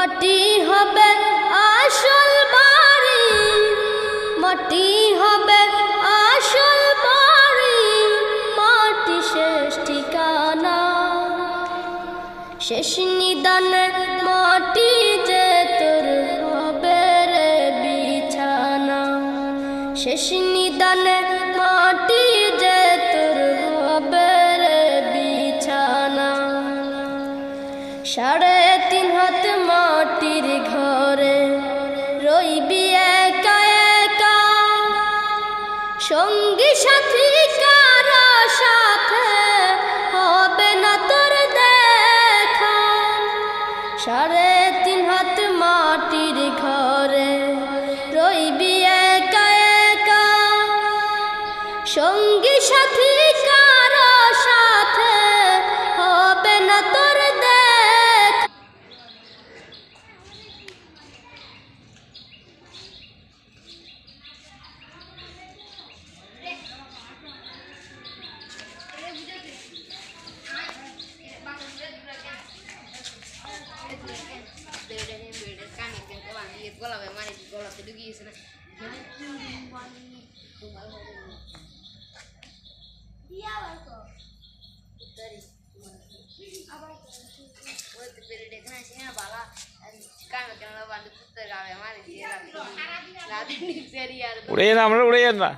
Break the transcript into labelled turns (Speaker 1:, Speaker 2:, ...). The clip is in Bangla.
Speaker 1: মাটি হবে আসল বাড়ি, মাটি হবে আসল বাড়ি, মাটি শেষ ঠিকানা, শেষ নিদানে মাটি যে তোর হবে রে বিছানা, শেষ নিদানে মাটি যে তোর হবে রে বিছানা। 3.5 হাত মাটির ঘরে রইবি একা একা, সঙ্গী সাথী কারো সাথে হবে না তোর দেখা। 3.5 হাত মাটির ঘরে রইবি একা একা, সঙ্গী সাথী কারো সাথে হবে না তোর দেখা।
Speaker 2: উড়ে যান, আমরা উড়ে যান না।